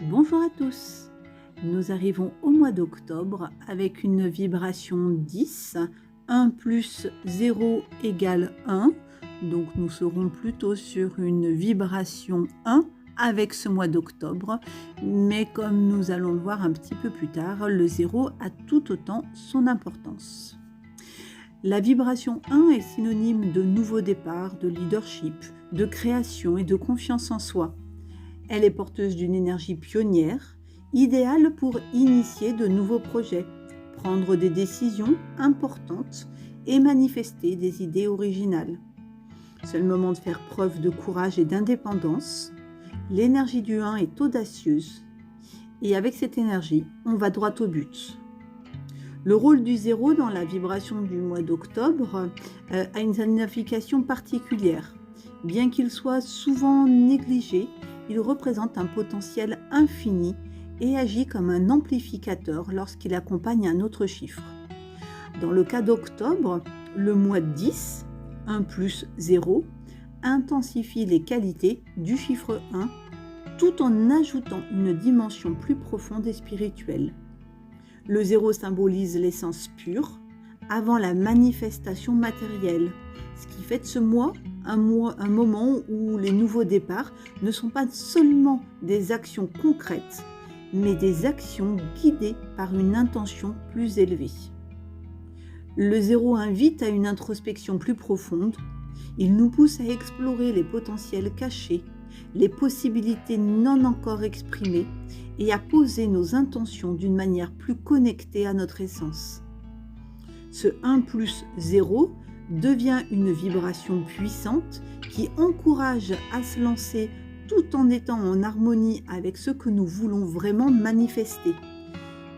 Bonjour à tous. Nous arrivons au mois d'octobre avec une vibration 10. 1 plus 0 égale 1. Donc nous serons plutôt sur une vibration 1 avec ce mois d'octobre. Mais comme nous allons le voir un petit peu plus tard, le 0 a tout autant son importance. La vibration 1 est synonyme de nouveau départ, de leadership, de création et de confiance en soi. Elle est porteuse d'une énergie pionnière, idéale pour initier de nouveaux projets, prendre des décisions importantes et manifester des idées originales. C'est le moment de faire preuve de courage et d'indépendance. L'énergie du 1 est audacieuse et avec cette énergie, on va droit au but. Le rôle du 0 dans la vibration du mois d'octobre a une signification particulière. Bien qu'il soit souvent négligé, il représente un potentiel infini et agit comme un amplificateur lorsqu'il accompagne un autre chiffre. Dans le cas d'octobre, le mois 10, 1 plus 0, intensifie les qualités du chiffre 1 tout en ajoutant une dimension plus profonde et spirituelle. Le 0 symbolise l'essence pure avant la manifestation matérielle, ce qui fait de ce mois un moment où les nouveaux départs ne sont pas seulement des actions concrètes, mais des actions guidées par une intention plus élevée. Le 0 invite à une introspection plus profonde. Il nous pousse à explorer les potentiels cachés, les possibilités non encore exprimées et à poser nos intentions d'une manière plus connectée à notre essence. Ce 1 plus 0 devient une vibration puissante qui encourage à se lancer tout en étant en harmonie avec ce que nous voulons vraiment manifester.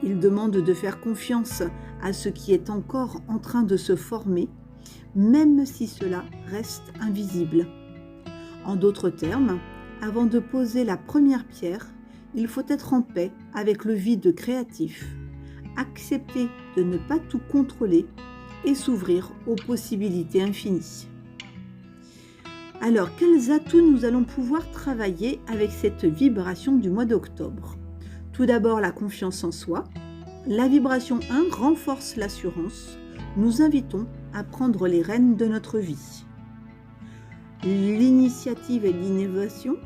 Il demande de faire confiance à ce qui est encore en train de se former, même si cela reste invisible. En d'autres termes, avant de poser la première pierre, il faut être en paix avec le vide créatif, accepter de ne pas tout contrôler et s'ouvrir aux possibilités infinies. Alors, quels atouts nous allons pouvoir travailler avec cette vibration du mois d'octobre? Tout d'abord, la confiance en soi. La vibration 1 renforce l'assurance. Nous invitons à prendre les rênes de notre vie. L'initiative et l'innovation.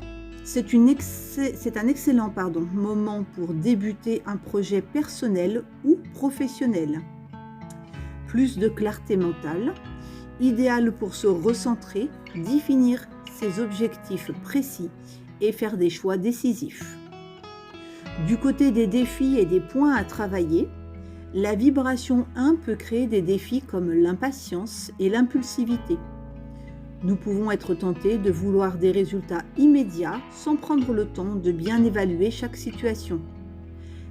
C'est un excellent moment pour débuter un projet personnel ou professionnel. Plus de clarté mentale, idéal pour se recentrer, définir ses objectifs précis et faire des choix décisifs. Du côté des défis et des points à travailler, la vibration 1 peut créer des défis comme l'impatience et l'impulsivité. Nous pouvons être tentés de vouloir des résultats immédiats sans prendre le temps de bien évaluer chaque situation.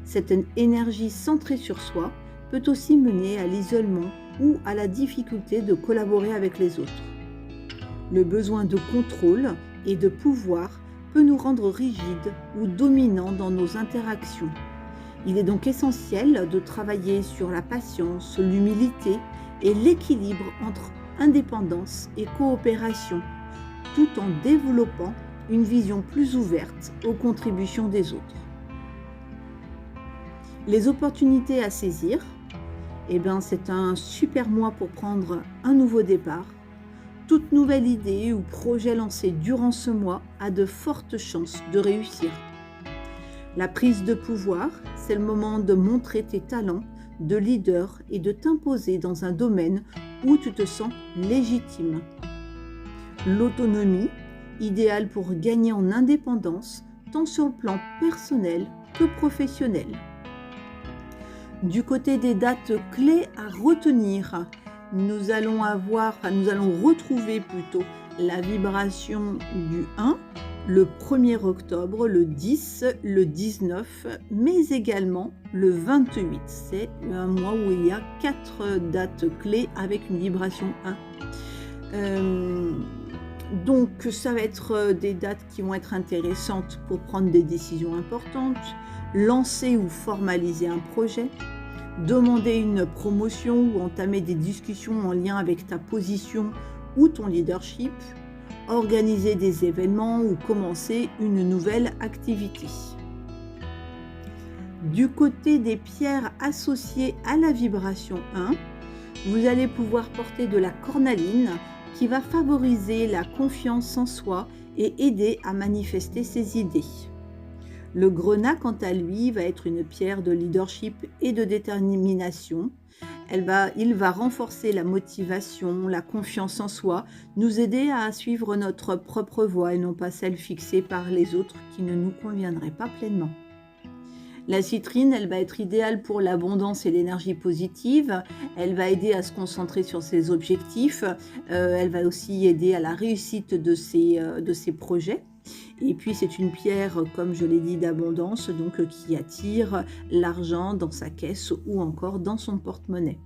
Cette énergie centrée sur soi peut aussi mener à l'isolement ou à la difficulté de collaborer avec les autres. Le besoin de contrôle et de pouvoir peut nous rendre rigides ou dominants dans nos interactions. Il est donc essentiel de travailler sur la patience, l'humilité et l'équilibre entre indépendance et coopération, tout en développant une vision plus ouverte aux contributions des autres. Les opportunités à saisir, c'est un super mois pour prendre un nouveau départ. Toute nouvelle idée ou projet lancé durant ce mois a de fortes chances de réussir. La prise de pouvoir, c'est le moment de montrer tes talents de leader et de t'imposer dans un domaine où tu te sens légitime. L'autonomie, idéale pour gagner en indépendance, tant sur le plan personnel que professionnel. Du côté des dates clés à retenir, nous allons retrouver plutôt la vibration du 1, le 1er octobre, le 10, le 19, mais également le 28. C'est un mois où il y a 4 dates clés avec une vibration 1. Donc ça va être des dates qui vont être intéressantes pour prendre des décisions importantes, lancer ou formaliser un projet, demander une promotion ou entamer des discussions en lien avec ta position ou ton leadership, organiser des événements ou commencer une nouvelle activité. Du côté des pierres associées à la vibration 1, vous allez pouvoir porter de la cornaline qui va favoriser la confiance en soi et aider à manifester ses idées. Le grenat, quant à lui, va être une pierre de leadership et de détermination. Il va renforcer la motivation, la confiance en soi, nous aider à suivre notre propre voie et non pas celle fixée par les autres qui ne nous conviendrait pas pleinement. La citrine, elle va être idéale pour l'abondance et l'énergie positive. Elle va aider à se concentrer sur ses objectifs. Elle va aussi aider à la réussite de ses projets. Et puis c'est une pierre, comme je l'ai dit, d'abondance, donc qui attire l'argent dans sa caisse ou encore dans son porte-monnaie.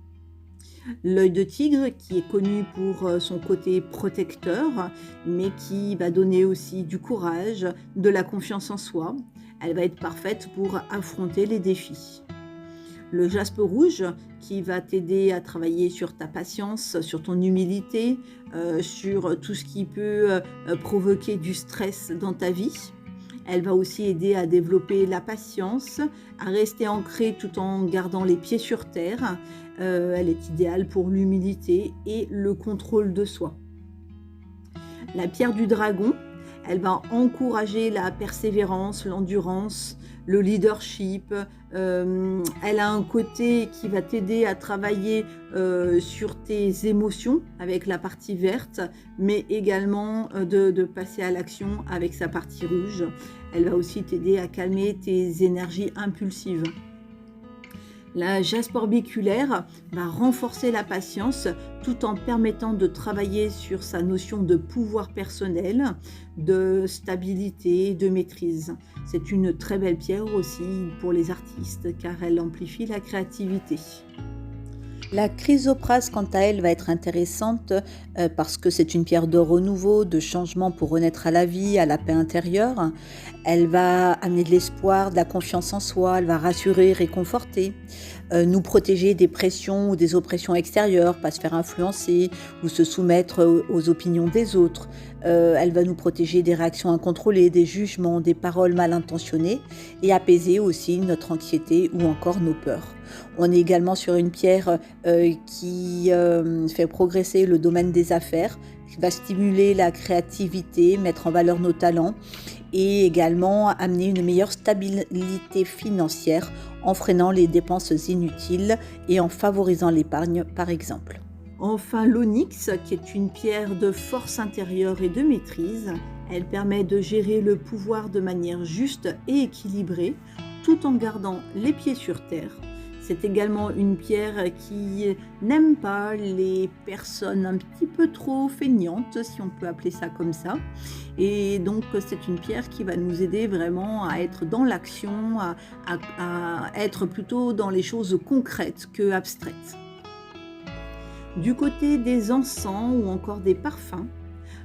L'œil de tigre, qui est connu pour son côté protecteur, mais qui va donner aussi du courage, de la confiance en soi. Elle va être parfaite pour affronter les défis. Le jaspe rouge, qui va t'aider à travailler sur ta patience, sur ton humilité, sur tout ce qui peut provoquer du stress dans ta vie. Elle va aussi aider à développer la patience, à rester ancré tout en gardant les pieds sur terre. Elle est idéale pour l'humilité et le contrôle de soi. La pierre du dragon, elle va encourager la persévérance, l'endurance, le leadership. Elle a un côté qui va t'aider à travailler sur tes émotions avec la partie verte, mais également de passer à l'action avec sa partie rouge. Elle va aussi t'aider à calmer tes énergies impulsives. La jaspe orbiculaire va renforcer la patience tout en permettant de travailler sur sa notion de pouvoir personnel, de stabilité, de maîtrise. C'est une très belle pierre aussi pour les artistes car elle amplifie la créativité. La chrysoprase, quant à elle, va être intéressante parce que c'est une pierre de renouveau, de changement pour renaître à la vie, à la paix intérieure. Elle va amener de l'espoir, de la confiance en soi, elle va rassurer, réconforter, nous protéger des pressions ou des oppressions extérieures, pas se faire influencer ou se soumettre aux opinions des autres. Elle va nous protéger des réactions incontrôlées, des jugements, des paroles mal intentionnées et apaiser aussi notre anxiété ou encore nos peurs. On est également sur une pierre qui fait progresser le domaine des affaires, qui va stimuler la créativité, mettre en valeur nos talents et également amener une meilleure stabilité financière en freinant les dépenses inutiles et en favorisant l'épargne par exemple. Enfin, l'onyx, qui est une pierre de force intérieure et de maîtrise, elle permet de gérer le pouvoir de manière juste et équilibrée tout en gardant les pieds sur terre. C'est également une pierre qui n'aime pas les personnes un petit peu trop feignantes, si on peut appeler ça comme ça. Et donc, c'est une pierre qui va nous aider vraiment à être dans l'action, à être plutôt dans les choses concrètes que abstraites. Du côté des encens ou encore des parfums,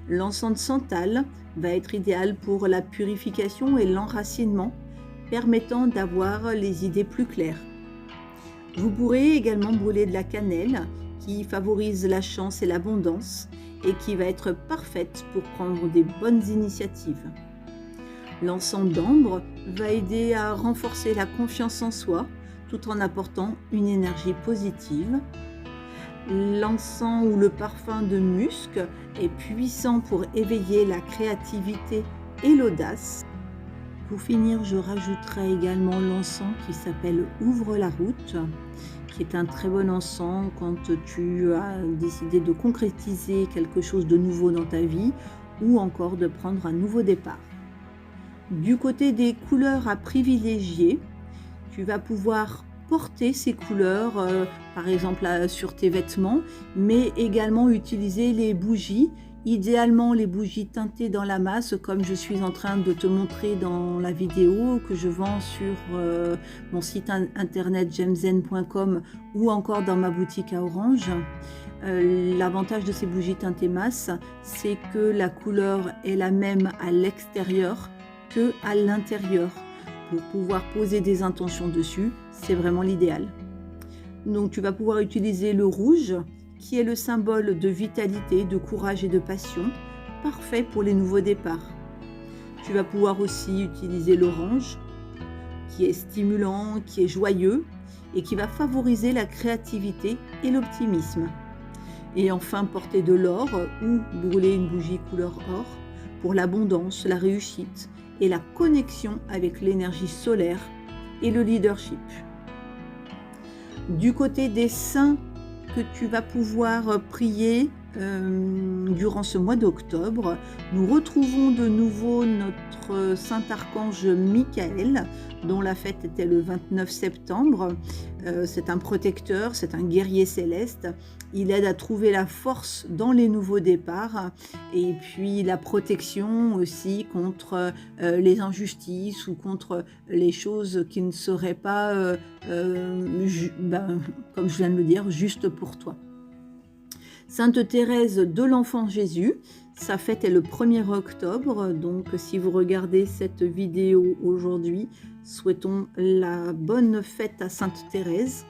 l'encens de santal va être idéal pour la purification et l'enracinement, permettant d'avoir les idées plus claires. Vous pourrez également brûler de la cannelle qui favorise la chance et l'abondance et qui va être parfaite pour prendre des bonnes initiatives. L'encens d'ambre va aider à renforcer la confiance en soi tout en apportant une énergie positive. L'encens ou le parfum de musc est puissant pour éveiller la créativité et l'audace. Pour finir, je rajouterai également l'encens qui s'appelle Ouvre la route, qui est un très bon encens quand tu as décidé de concrétiser quelque chose de nouveau dans ta vie ou encore de prendre un nouveau départ. Du côté des couleurs à privilégier, tu vas pouvoir porter ces couleurs, par exemple sur tes vêtements, mais également utiliser les bougies. Idéalement les bougies teintées dans la masse comme je suis en train de te montrer dans la vidéo que je vends sur mon site internet gemzen.com ou encore dans ma boutique à Orange. L'avantage de ces bougies teintées masse, c'est que la couleur est la même à l'extérieur que à l'intérieur. Pour pouvoir poser des intentions dessus, c'est vraiment l'idéal. Donc tu vas pouvoir utiliser le rouge, qui est le symbole de vitalité, de courage et de passion, parfait pour les nouveaux départs. Tu vas pouvoir aussi utiliser l'orange, qui est stimulant, qui est joyeux et qui va favoriser la créativité et l'optimisme. Et enfin, porter de l'or ou brûler une bougie couleur or pour l'abondance, la réussite et la connexion avec l'énergie solaire et le leadership. Du côté des saints que tu vas pouvoir prier durant ce mois d'octobre, nous retrouvons de nouveau notre saint archange Michael, dont la fête était le 29 septembre. C'est un protecteur, c'est un guerrier céleste. Il aide à trouver la force dans les nouveaux départs et puis la protection aussi contre les injustices ou contre les choses qui ne seraient pas, comme je viens de le dire, juste pour toi. Sainte Thérèse de l'Enfant Jésus, sa fête est le 1er octobre, donc si vous regardez cette vidéo aujourd'hui, souhaitons la bonne fête à Sainte Thérèse.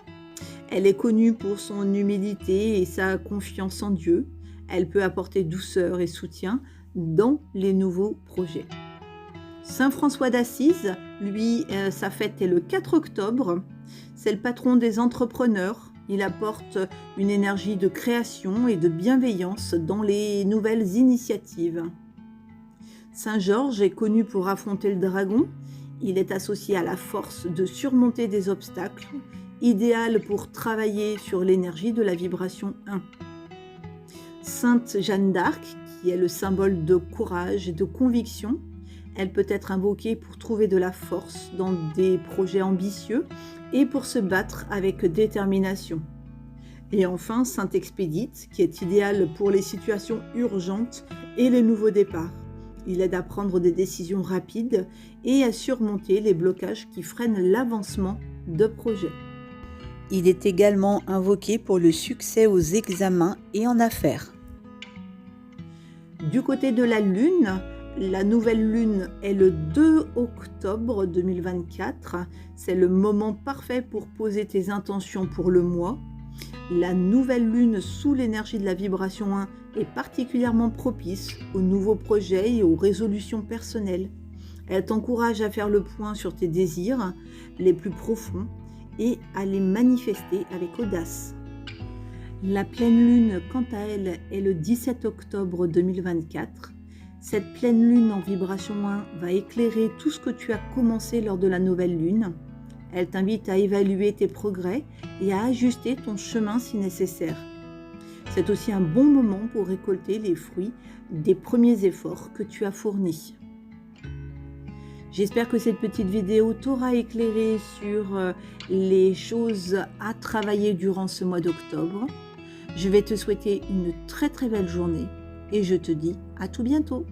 Elle est connue pour son humilité et sa confiance en Dieu. Elle peut apporter douceur et soutien dans les nouveaux projets. Saint François d'Assise, lui, sa fête est le 4 octobre. C'est le patron des entrepreneurs. Il apporte une énergie de création et de bienveillance dans les nouvelles initiatives. Saint Georges est connu pour affronter le dragon. Il est associé à la force de surmonter des obstacles, idéal pour travailler sur l'énergie de la vibration 1. Sainte Jeanne d'Arc, qui est le symbole de courage et de conviction, elle peut être invoquée pour trouver de la force dans des projets ambitieux et pour se battre avec détermination. Et enfin, Sainte Expédite, qui est idéal pour les situations urgentes et les nouveaux départs. Il aide à prendre des décisions rapides et à surmonter les blocages qui freinent l'avancement de projets. Il est également invoqué pour le succès aux examens et en affaires. Du côté de la Lune, la nouvelle lune est le 2 octobre 2024. C'est le moment parfait pour poser tes intentions pour le mois. La nouvelle lune sous l'énergie de la vibration 1 est particulièrement propice aux nouveaux projets et aux résolutions personnelles. Elle t'encourage à faire le point sur tes désirs les plus profonds et à les manifester avec audace. La pleine lune, quant à elle, est le 17 octobre 2024. Cette pleine lune en vibration 1 va éclairer tout ce que tu as commencé lors de la nouvelle lune. Elle t'invite à évaluer tes progrès et à ajuster ton chemin si nécessaire. C'est aussi un bon moment pour récolter les fruits des premiers efforts que tu as fournis. J'espère que cette petite vidéo t'aura éclairé sur les choses à travailler durant ce mois d'octobre. Je vais te souhaiter une très très belle journée et je te dis à tout bientôt.